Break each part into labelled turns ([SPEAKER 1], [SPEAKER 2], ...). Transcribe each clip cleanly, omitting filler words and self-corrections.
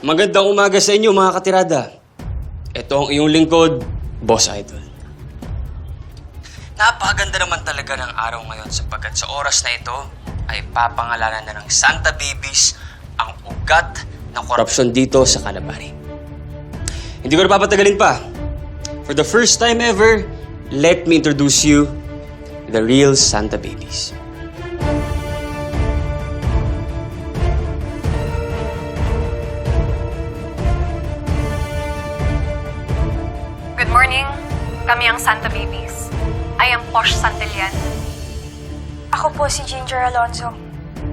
[SPEAKER 1] Magandang umaga sa inyo mga katirada. Ito ang iyong lingkod, Boss Idol. Napakaganda naman talaga ng araw ngayon sapagkat sa oras na ito ay papangalanan na ng Santa Babies ang ugat ng korupsyon dito sa Calabari. Hindi ko na papatagalin pa. For the first time ever, let me introduce you the real Santa Babies.
[SPEAKER 2] Good morning. Kami ang Santa Babies. I am Posh Santillan.
[SPEAKER 3] Ako po si Ginger Alonzo.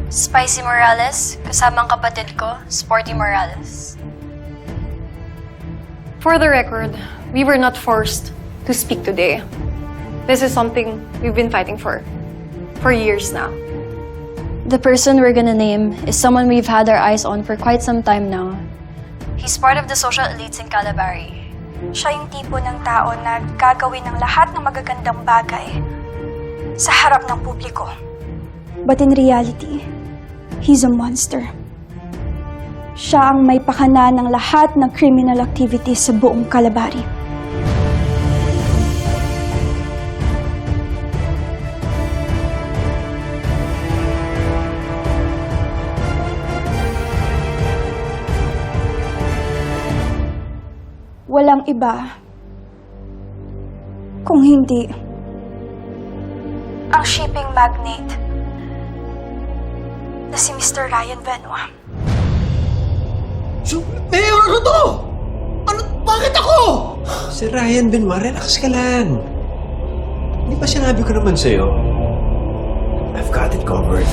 [SPEAKER 3] Spicy Morales, kasama ang kapatid ko, Sporty Morales.
[SPEAKER 2] For the record, we were not forced to speak today. This is something we've been fighting for years now.
[SPEAKER 3] The person we're gonna name is someone we've had our eyes on for quite some time now. He's part of the social elites in Calabari. Siya yung tipo ng tao na gagawin ng lahat ng magagandang bagay sa harap ng publiko.
[SPEAKER 4] But in reality, he's a monster. Siya ang may pakana ng lahat ng criminal activities sa buong Calabari. Walang iba kung hindi
[SPEAKER 3] Ang shipping magnate na si Mr. Ryan Benoit.
[SPEAKER 5] So, Mayor, ano to? Ano? Bakit ako?
[SPEAKER 6] Si Ryan Benoit, relax ka lang. Hindi ba sinabi ko naman sa'yo? I've got it covered.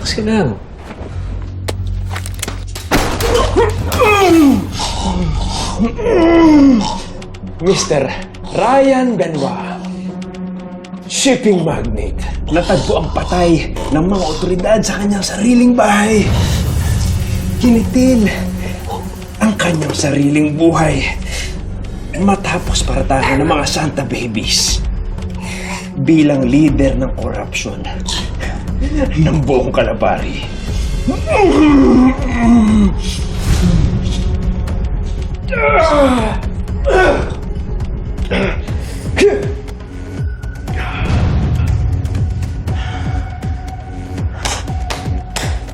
[SPEAKER 6] Relax ka lang. Mr. Ryan Benoit, shipping magnate, natagpo ang patay ng mga otoridad sa kanyang sariling bahay. Kinitil ang kanyang sariling buhay matapos paratahan ng mga Santa Babies bilang leader ng corruption ng buong Calabari.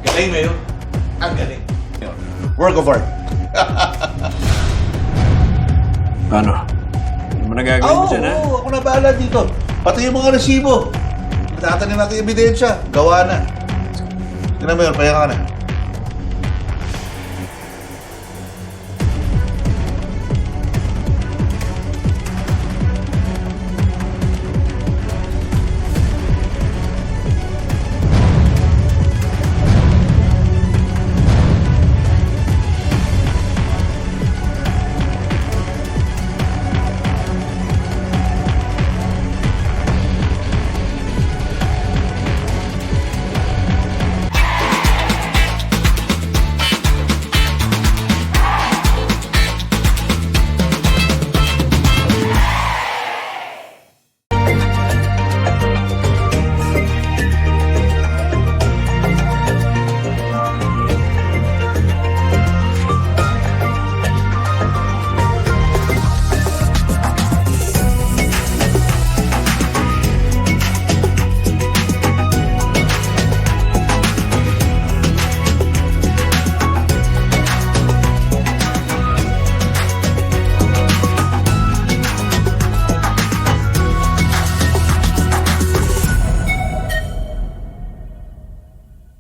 [SPEAKER 5] Galing, Mayor. Ang galing. Work of art.
[SPEAKER 6] Ano? Hindi mo nagagawin mo dyan, ha?
[SPEAKER 5] Oo, ako na bahala dito. Pati yung mga resibo. Tatanin natin yung ebidensya. Gawa na. Sige na, Mayor. Pahinga ka na.